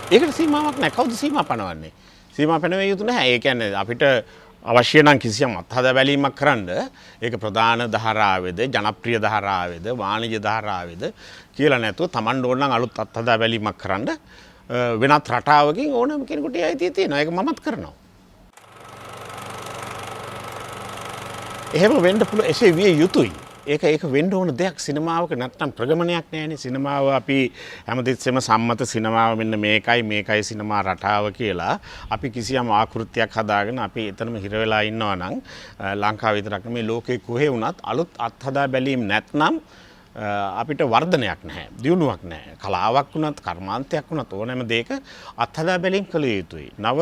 ඒකට සීමාවක් නැහැ. කවුද සීමා පනවන්නේ? සීමා පනවිය යුතු නැහැ. ඒ කියන්නේ අපිට අවශ්‍ය නම් කිසියම් අත්හදා බැලීමක් කරන්න ඒක ප්‍රධාන ධාරාවේද ජනප්‍රිය ධාරාවේද වාණිජ්‍ය ධාරාවේද කියලා නැතුව Taman ඕන නම් අලුත් අත්හදා බැලීමක් කරන්න වෙනත් රටාවකින් ඕනම කෙනෙකුට අයිතිය තියෙනවා. ඒක මමත් කරනවා. එහෙම වෙන්න පුළුවන්. එසේ විය යුතුයි. ඒක වෙන්න ඕන දෙයක්. සිනමාවක නැත්තම් ප්‍රගමනයක් නැහැනේ. සිනමාව අපි හැමතිස්සෙම සම්මත සිනමාව මෙන්න මේකයි සිනමා රටාව කියලා අපි කිසියම් ආකෘතියක් හදාගෙන අපි එතනම හිර වෙලා ඉන්නවා නම් ලංකාව විතරක් නෙමෙයි ලෝකේ කොහේ වුණත් අලුත් අත්හදා බැලීම් නැත්නම් අපිට වර්ධනයක් නැහැ. දියුණුවක් නැහැ. කලාවක් වුණත් කර්මාන්තයක් වුණත් ඕනෑම දෙයක අත්හදා බැලීම් කළ යුතුයි. නව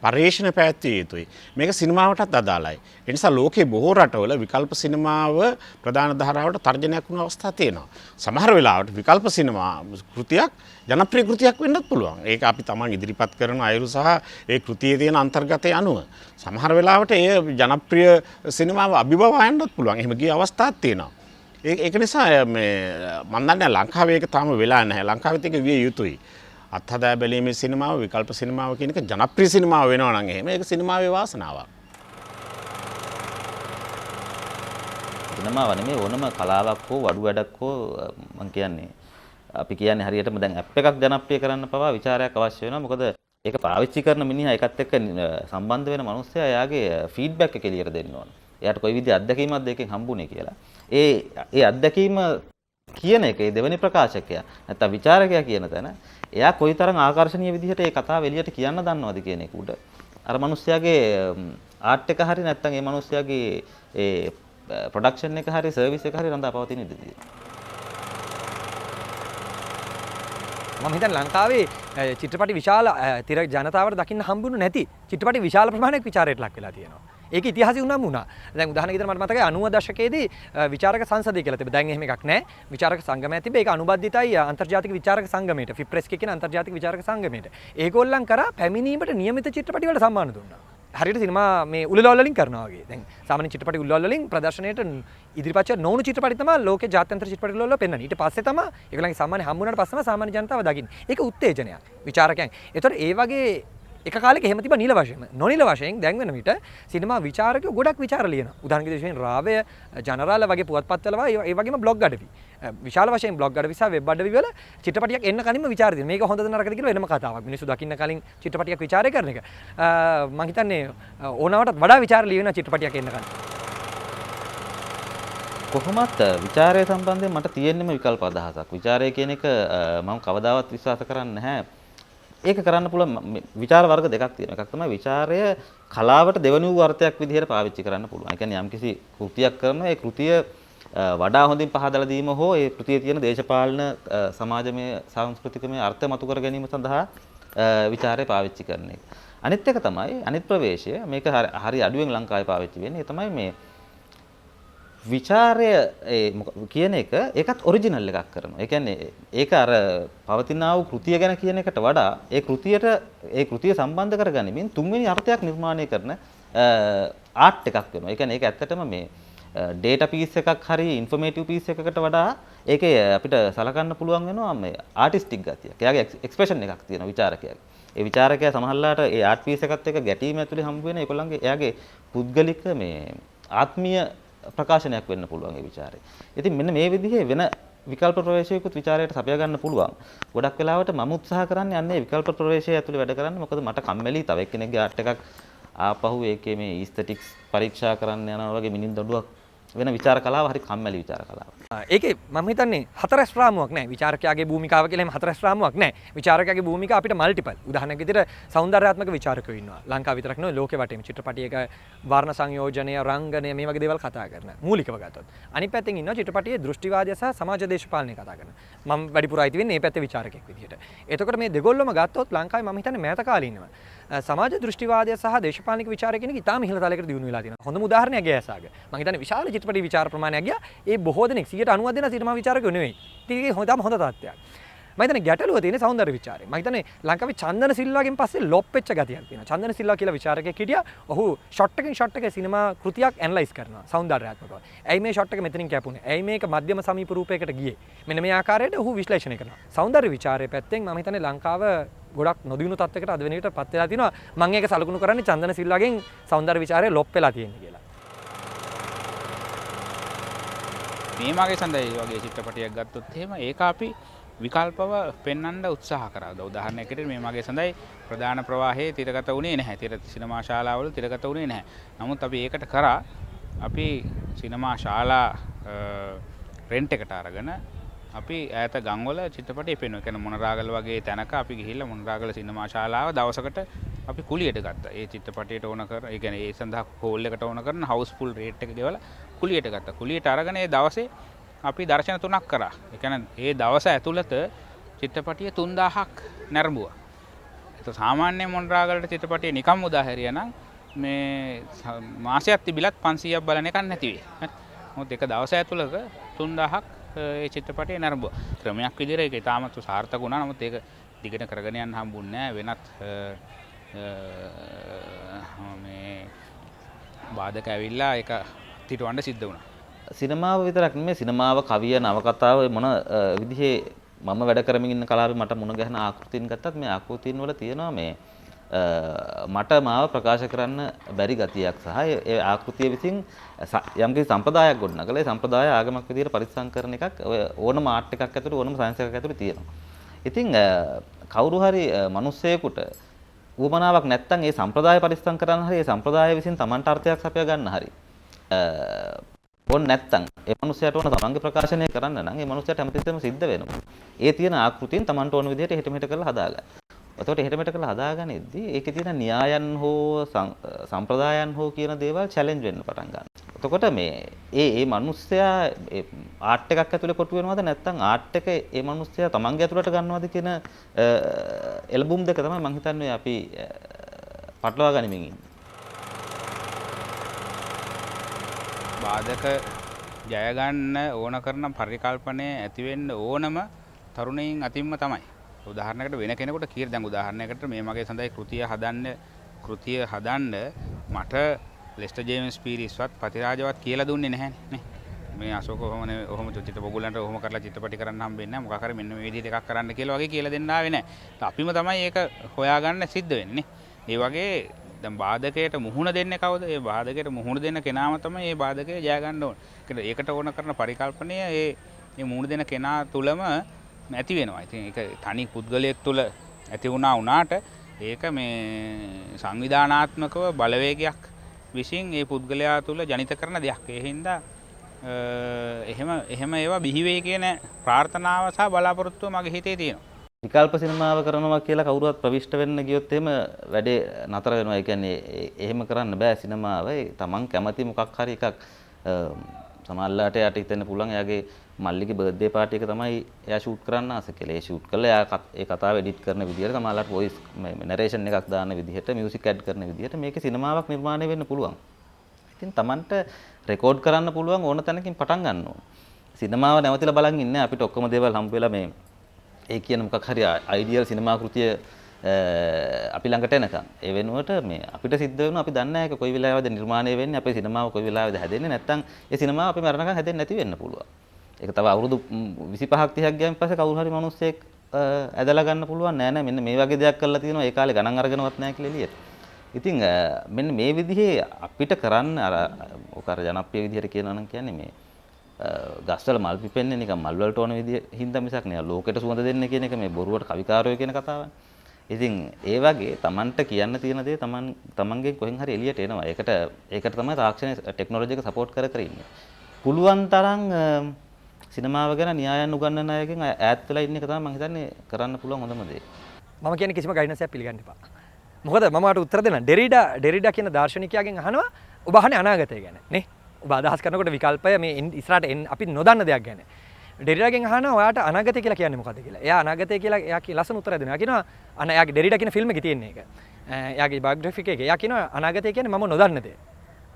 පර්යේෂණ පැවැත්විය යුතුයි. මේක සිනමාවටත් අදාළයි. ඒ නිසා ලෝකේ බොහෝ රටවල විකල්ප සිනමාව ප්‍රධාන ධාරාවට තර්ජනයක් වුණ අවස්ථා තියෙනවා. සමහර වෙලාවට විකල්ප සිනමා කෘතියක් ජනප්‍රිය කෘතියක් වෙන්නත් පුළුවන්. ඒක අපි තමන් ඉදිරිපත් කරන අයුරු සහ ඒ කෘතියේ තියෙන අන්තර්ගතය අනුව. සමහර වෙලාවට ඒ ජනප්‍රිය සිනමාව අභිබවා යන්නත් පුළුවන්. එහෙම ගිය අවස්ථාත් තියෙනවා. ඒක නිසා මම දන්නේ ලංකාවේ ඒක තාම වෙලා නැහැ. ලංකාවෙත් ඒක විය යුතුයි. අත්හදා බැලීමේ සිනමාව විකල්ප සිනමාව කියන එක ජනප්‍රිය සිනමාව වෙනවා නම් එහෙම ඒක සිනමාවේ වාසනාවක්. සිනමාව නෙමෙයි ඕනම කලාවක් හෝ වඩු වැඩක් හෝ මම කියන්නේ අපි කියන්නේ හරියටම දැන් ඇප් එකක් ජනප්‍රිය කරන්න පවා විචාරයක් අවශ්‍ය වෙනවා. මොකද ඒක පාවිච්චි කරන මිනිහා ඒකත් එක්ක සම්බන්ධ වෙන මිනිස්සයා එයාගේ ෆීඩ්බැක් එක එළියට දෙන්න ඕන. එයාට කොයි විදිහ අත්දැකීමක්ද එකෙන් හම්බුනේ කියලා. ඒ අත්දැකීම කියන එක ඒ දෙවෙනි ප්‍රකාශකයා නැත්නම් විචාරකයා කියන තැන එයා කොයිතරම් ආකර්ශනීය විදිහට ඒ කතාව එළියට කියන්න දන්නවද කියන එක උඩ අර මිනිස්යාගේ ආර්ට් එක හරි නැත්නම් ඒ මිනිස්යාගේ ඒ ප්‍රොඩක්ෂන් එක හරි සර්විස් එක හරි රඳාපවතින ඉඳී. මම හිතන්නේ ලංකාවේ චිත්‍රපටි විශාල තිර ජනතාවට දකින්න හම්බුනේ නැති චිත්‍රපටි විශාල ප්‍රමාණයක් විචාරයට ලක් වෙලා තියෙනවා. ඒක ඉතිහාසෙ උනම වුණා. දැන් උදාහරණයක් විදිහට මට මතකයි 90 දශකයේදී විචාරක සංසදය කියලා තිබ්බා. දැන් එහෙම එකක් නැහැ. විචාරක සංගමයක් තිබ්බා. ඒක අනුබද්ධිතයි අන්තර්ජාතික විචාරක සංගමයට. ෆිප්‍රෙස් කියන අන්තර්ජාතික විචාරක සංගමයට. ඒගොල්ලන් කරා පැමිණීමට නියමිත චිත්‍රපටි වලට සම්මාන දුන්නා. හරියට සිනමා මේ උළෙලවල් වලින් කරනවා වගේ. දැන් සාමාන්‍ය චිත්‍රපටි උළෙලවල් වලින් ප්‍රදර්ශනයට ඉදිරිපත් නොවුණු චිත්‍රපටි තමයි ලෝකේ ජාත්‍යන්තර චිත්‍රපටි වල පෙන්වන්නේ. ඊට පස්සේ තමයි ඒගොල්ලන්ගේ සම්මානය හම්බුනාට පස්සම සාමාන්‍ය ජනතාව දකින්නේ. ඒක උත්තේජනයක් විචාරකයන්. ඒතකොට ඒ වගේ එක කාලෙක එහෙම තිබ්බ නිල වශයෙන්ම. නොනිල වශයෙන් දැන් වෙන විට සිනමා විචාරකයෝ ගොඩක් විචාර ලියනවා. උදාහරණයක් විදිහට රාවය, ජනරාල වගේ පුවත්පත්වල ඒ වගේම බ්ලොග් අඩවි. විශාල වශයෙන් බ්ලොග් අඩවි සහ වෙබ් අඩවි වල චිත්‍රපටියක් එන්න කලින්ම විචාර දෙනවා. මේක හොඳද නරකද කියලා වෙනම කතාවක්. මිනිස්සු දකින්න කලින් චිත්‍රපටියක් විචාරය කරන එක. මම හිතන්නේ ඕනවටත් වඩා විචාර ලියන චිත්‍රපටියක් එන්න කලින්. කොහොමත් විචාරය සම්බන්ධයෙන් මට තියෙන්නම විකල්ප අදහසක්. විචාරය කියන එක මම කවදාවත් විශ්වාස කරන්නේ නැහැ. ඒක කරන්න පුළුවන් විචාර වර්ග දෙකක් තියෙනවා. එකක් තමයි විචාරය කලාවට දෙවනු වූ අර්ථයක් විදිහට පාවිච්චි කරන්න පුළුවන්. ඒ කියන්නේ යම්කිසි කෘතියක් කරනවා ඒ කෘතිය වඩා හොඳින් පහදලා දීම හෝ ඒ කෘතියේ තියෙන දේශපාලන සමාජමය සංස්කෘතිකමය අර්ථ මතු කර ගැනීම සඳහා විචාරය පාවිච්චි කරන එක. අනිත් එක තමයි අනිත් ප්‍රවේශය මේක හරි අඩුවෙන් ලංකාවේ පාවිච්චි වෙන්නේ. ඒ තමයි මේ විචාරය කියන එක ඒකත් ඔරිජිනල් එකක් කරනවා. ඒ කියන්නේ ඒක අර පවතිනා වූ කෘතිය ගැන කියන එකට වඩා ඒ කෘතිය සම්බන්ධ කරගනිමින් තුන්වෙනි අර්ථයක් නිර්මාණය කරන ආර්ට් එකක් වෙනවා. ඒ කියන්නේ ඒක ඇත්තටම මේ ඩේටා පීස් එකක් හරි ඉන්ෆර්මේටිව් පීස් එකකට වඩා ඒකේ අපිට සලකන්න පුළුවන් වෙනවා මේ ආටිස්ටික් ගතියක්. එයාගේ එක්ස්ප්‍රෙෂන් එකක් තියෙනවා විචාරකයාගේ. ඒ විචාරකයා සමහරලාට ඒ ආර්ට් පීස් එකත් එක්ක ගැටීම ඇතුලේ හම්බ වෙන ඒගොල්ලන්ගේ එයාගේ පුද්ගලික මේ ආත්මීය ප්‍රකාශනයක් වෙන්න පුළුවන් ඒ ਵਿਚාරේ. ඉතින් මෙන්න මේ විදිහේ වෙන විකල්ප ප්‍රවේශයකුත් ਵਿਚාරයට සපයා ගන්න පුළුවන්. ගොඩක් වෙලාවට මම උත්සාහ කරන්නේ අන්නේ විකල්ප ප්‍රවේශය ඇතුලේ වැඩ කරන්න. මොකද මට කම්මැලි තව එක්කෙනෙක්ගේ ආර්ට් එකක් ආපහු ඒකේ මේ ඊස්තටික්ස් පරීක්ෂා කරන්න යනවා වගේ මිනින් දඬුවක් වෙන විචාර කලාව හරි කම්මැලි විචාර කලාව. ඒකේ මම හිතන්නේ හතරස් රාමුවක් නැහැ. විචාරකයාගේ භූමිකාව කියලා එහෙම හතරස් රාමුවක් නැහැ. විචාරකයාගේ භූමිකාව අපිට මල්ටිපල්. උදාහරණයක් විදිහට සෞන්දර්යාත්මක විචාරකයෝ ඉන්නවා. ලංකාව විතරක් නෙවෙයි ලෝකෙ වටේම චිත්‍රපටියක වර්ණ සංයෝජනය, රංගනය මේ වගේ දේවල් කතා කරන. මූලිකව ගත්තොත්. අනිත් පැත්තෙන් ඉන්නවා චිත්‍රපටියේ දෘෂ්ටිවාදය සහ සමාජ දේශපාලනය කතා කරන. මම වැඩිපුර අයිති වෙන්නේ මේ පැත්තේ විචාරකෙක් විදිහට. එතකොට මේ දෙගොල්ලම ගත්තොත් ලංකාවේ මම හිතන්නේ මෑත කාලේ ඉන්නවා. සමාජ දෘෂ්ටිවාදය සහ දේශපාලනික විචාරය කියන එක ඉතාම ඉහළ තලයකට දියුණු වෙලා තියෙනවා. හොඳම උදාහරණයක් ගෑසාග. මම හිතන්නේ විශාල චිත්‍රපටි විචාර ප්‍රමාණයක් ගියා. ඒ බොහෝ දෙනෙක් 90% දෙනා සිනමා විචාරකයෝ නෙවෙයි. ඉතින් ඒක හොඳම හොඳ තත්ත්වයක්. මම හිතන්නේ ගැටලුව තියෙන්නේ සෞන්දර්ය විචාරය. මම හිතන්නේ ලංකාවේ චන්දන සිල්වාගෙන් පස්සේ ලොප් වෙච්ච ගතියක් තියෙනවා. චන්දන සිල්වා කියලා විචාරකයෙක් හිටියා. ඔහු ෂොට් එකකින් ෂොට් එකේ සිනමා කෘතියක් ඇනලයිස් කරනවා සෞන්දර්යාත්මකව. ඇයි මේ ෂොට් එක මෙතනින් කැපුණේ? ඇයි මේක මධ්‍යම සමීප රූපයකට ගියේ? මෙන්න මේ ආකාරයට ඔහු විශ්ලේෂණය කරනවා. සෞන්දර්ය විචාරයේ පැත්තෙන් මම හිතන්නේ ලංකාව ගොඩක් නොදියුණු තත්යකට අද වෙන විට පත් වෙලා තිනවා. මම ඒක සලකුණු කරන්නේ චන්දන සිල්වාගෙන් සෞන්දර්ය විචාරය ලොප් වෙලා තියෙන්නේ කියලා. මේ මගේ සඳයි වගේ චිත්‍රපටයක් ගත්තොත් එහෙම ඒක අපි විකල්පව පෙන්වන්න උත්සාහ කරා. උදාහරණයකට මේ මගේ සඳයි ප්‍රධාන ප්‍රවාහයේ තිරගත වුණේ නැහැ. තිර සිනමා ශාලාවල තිරගත වුණේ නැහැ. නමුත් අපි ඒකට කරා අපි සිනමා ශාලා රෙන්ට් එකට අරගෙන අපි ඈත ගම්වල චිත්‍රපටය පෙන්වුවා. කියන්නේ මොනරාගල වගේ තැනක අපි ගිහිල්ලා මොනරාගල සිනමා ශාලාව දවසකට අපි කුලියට ගත්තා. ඒ චිත්‍රපටයට ඕන කර ඒ කියන්නේ ඒ සඳහා හෝල් එකට ඕන කරන හවුස්ෆුල් රේට් එක ගෙවලා කුලියට ගත්තා. කුලියට අරගෙන ඒ දවසේ අපි දර්ශන 3ක් කරා. ඒ කියන්නේ ඒ දවස ඇතුළත චිත්‍රපටිය 3000ක් නැරඹුවා. ඒක සාමාන්‍ය මොනරාගලට චිත්‍රපටිය නිකම් උදාහරිය නම් මේ මාසයක් තිබිලත් 500ක් බලන එකක් නැති වෙයි. මොකද එක දවස ඇතුළත 3000ක් ඒ චිත්‍රපටිය නැරඹුවා. ක්‍රමයක් විදිහට ඒක ඉතාමත් සාර්ථක වුණා. නමුත් ඒක දිගට කරගෙන යන්න හම්බුන්නේ නැහැ. වෙනත් මේ බාධක ඇවිල්ලා ඒක තිටවන්න සිද්ධ වුණා. සිනමාව විතරක් නෙමෙයි සිනමාව කවිය නවකතාව මොන විදිහේ මම වැඩ කරමින් ඉන්න කලාවේ මට මුණ ගැහෙන ආකෘතීන් ගත්තත් මේ ආකෘතීන් වල තියෙනවා මේ මට මාව ප්‍රකාශ කරන්න බැරි ගතියක් සහ ඒ ආකෘතිය විසින් යම්කිසි සම්ප්‍රදායක් ගොඩනගලා ඒ සම්ප්‍රදාය ආගමක් විදිහට පරිස්සම් කරන එකක් ඕනම ආර්ට් එකක් ඇතුළේ ඕනම සයන්ස් එකක් ඇතුළේ තියෙනවා. ඉතින් කවුරු හරි මිනිස්සෙකුට උවමනාවක් නැත්තම් ඒ සම්ප්‍රදාය පරිස්සම් කරන්න හරි ඒ සම්ප්‍රදාය විසින් Tamanට අර්ථයක් සපයා ගන්න හරි ඕන නැත්තම් ඒ මිනිස්සයාට ඕන තමන්ගේ ප්‍රකාශනය කරන්න නම් ඒ මිනිස්සයාට හැමතිස්සෙම සිද්ධ වෙනවා. ඒ තියෙන ආකෘතියෙන් Tamanට ඕන විදිහට එහෙට මෙහෙට කරලා හදාගන්න. එතකොට එහෙට මෙහෙට කරලා හදාගනිද්දී ඒකේ තියෙන න්‍යායන් හෝ සම්ප්‍රදායන් හෝ කියන දේවල් චැලෙන්ජ් වෙන්න පටන් ගන්නවා. එතකොට මේ ඒ මිනිස්සයා ආර්ට් එකක් ඇතුලේ කොටු වෙනවද නැත්නම් ආර්ට් එක ඒ මිනිස්සයා තමන්ගේ ඇතුලට ගන්නවද කියන එළඹුම් දෙක තමයි මම හිතන්නේ අපි පටලවා ගනිමින් ඉන්නේ. බාධක ජය ගන්න ඕන කරන පරිකල්පනය ඇති වෙන්න ඕනම තරුණයින් අතින්ම තමයි. උදාහරණයකට වෙන කෙනෙකුට කියලා දැන් උදාහරණයකට මේ මගේ සඳයි කෘතිය හදන්න මට ලෙස්ටර් ජේම්ස් පීරිස්වත් පතිරාජවත් කියලා දුන්නේ නැහැ නේ. මේ අශෝක ඔහොම චිත්‍ර පොගුලන්ට ඔහොම කරලා චිත්‍රපටි කරන්න හම්බෙන්නේ නැහැ. මොකක් හරි මෙන්න මේ විදිහට එකක් කරන්න කියලා වගේ කියලා දෙන්න ආවේ නැහැ. අපිම තමයි ඒක හොයාගන්න සිද්ධ වෙන්නේ. ඒ වගේ දැන් බාධකයට මුහුණ දෙන්නේ කවුද? ඒ බාධකයට මුහුණ දෙන්න කෙනාම තමයි මේ බාධකය ජය ගන්න ඕන. ඒකට ඕන කරන පරිකල්පනය මේ මුහුණ දෙන කෙනා තුලම ඇති වෙනවා. ඉතින් ඒක තනි පුද්ගලයෙක් තුල ඇති වුණාට ඒක මේ සංවිධානාත්මකව බලවේගයක් විසින් ඒ පුද්ගලයා තුල ජනිත කරන දෙයක්. ඒ හින්දා එහෙම ඒවා බිහි වෙයි කියන ප්‍රාර්ථනාව සහ බලාපොරොත්තුව මගේ හිතේ තියෙනවා. විකල්ප සිනමාව කරනවා කියලා කවුරුවත් ප්‍රවිෂ්ඨ වෙන්න ගියොත් එහෙම වැඩේ නතර වෙනවා. ඒ කියන්නේ එහෙම කරන්න බෑ සිනමාව. තමන් කැමති මොකක් හරි එකක් සමහරලාට යට හිතෙන්න පුළුවන් එයාගේ මල්ලිගේ බර්ත්ඩේ පාටි එක තමයි එයා ෂූට් කරන්න ආස කියලා. ඒ ෂූට් කළා එයා ඒ කතාව එඩිට් කරන විදිහට සමහරලාට වොයිස් නරේෂන් එකක් දාන විදිහට මියුසික් ඇඩ් කරන විදිහට මේකේ සිනමාවක් නිර්මාණය වෙන්න පුළුවන්. ඉතින් Tamanට රෙකෝඩ් කරන්න පුළුවන් ඕන තැනකින් පටන් ගන්න ඕන. සිනමාව නැවතිලා බලන් ඉන්නේ අපිට ඔක්කොම දේවල් හම්බ වෙලා මේ ඒ කියන මොකක් හරි අයිඩියල් සිනමා කෘතිය අපි ළඟට එනකම් ඒ වෙනුවට මේ අපිට සිද්ධ වෙනවා අපි දන්නේ නැහැ ඒක කොයි වෙලාවෙද නිර්මාණය වෙන්නේ අපේ සිනමාව කොයි වෙලාවෙද හැදෙන්නේ නැත්නම් ඒ සිනමාව අපි මරණකම් හැදෙන්නේ නැති වෙන්න පුළුවන්. ඒක තව අවුරුදු 25ක් 30ක් ගියන් පස්සේ කවුරු හරි මිනිස්සෙක් ඇදලා ගන්න පුළුවන් නෑ මෙන්න මේ වගේ දෙයක් කරලා තියෙනවා ඒ කාලේ ගණන් අරගෙනවත් නැහැ කියලා එළියට. ඉතින් මෙන්න මේ විදිහේ අපිට කරන්න අර ඔක අර ජනප්‍රිය විදිහට කියනවා නම් කියන්නේ මේ ගස්වල මල් පිපෙන්නේ නිකන් මල් වලට ඕන විදිහ හින්දා මිසක් නෑ ලෝකෙට සුවඳ දෙන්න කියන එක මේ බොරුවට කවිකාරයෝ කියන කතාවනේ. ඉතින් ඒ වගේ Tamanට කියන්න තියෙන දේ Tamanගෙන් කොහෙන් හරි එළියට එනවා. ඒකට තමයි තාක්ෂණයේ ටෙක්නොලොජි එක සපෝට් කර ඉන්නේ. පුළුවන් තරම් සිනමාව ගැන න්‍යායන් උගන්වන අයගෙන් ඈත් වෙලා ඉන්න එක තමයි මම හිතන්නේ කරන්න පුළුවන් හොඳම දේ. මම කියන්නේ කිසිම ගයිඩන්ස් එකක් පිළිගන්න එපා. මොකද මම වාට උත්තර දෙන්න ඩෙරිඩා කියන දාර්ශනිකයාගෙන් අහනවා ඔබ අහන්නේ අනාගතය ගැන නේ. ඔබ අදහස් කරනකොට විකල්පය මේ ඉස්සරහට අපි නොදන්න දෙයක් ගැන. ඩෙරිඩාගෙන් අහනවා ඔයාට අනාගතය කියලා කියන්නේ මොකද්ද කියලා. එයා අනාගතය කියලා එයා ලස්සන උත්තරයක් දෙනවා. එයා කියනවා එයාගේ ඩෙරිඩා කියන ෆිල්ම් එකේ තියෙන එක. එයාගේ බයෝග්‍රැෆි එකේ එයා කියනවා අනාගතය කියන්නේ මම නොදන්න දේ.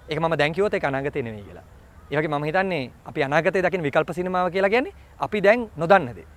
ඒක මම දැන් කිව්වොත් ඒක අනාගතය නෙවෙයි කියලා. ඒ වගේ මම හිතන්නේ අපි අනාගතය දකින විකල්ප සිනමාව කියලා කියන්නේ අපි දැන් නොදන්න දේ.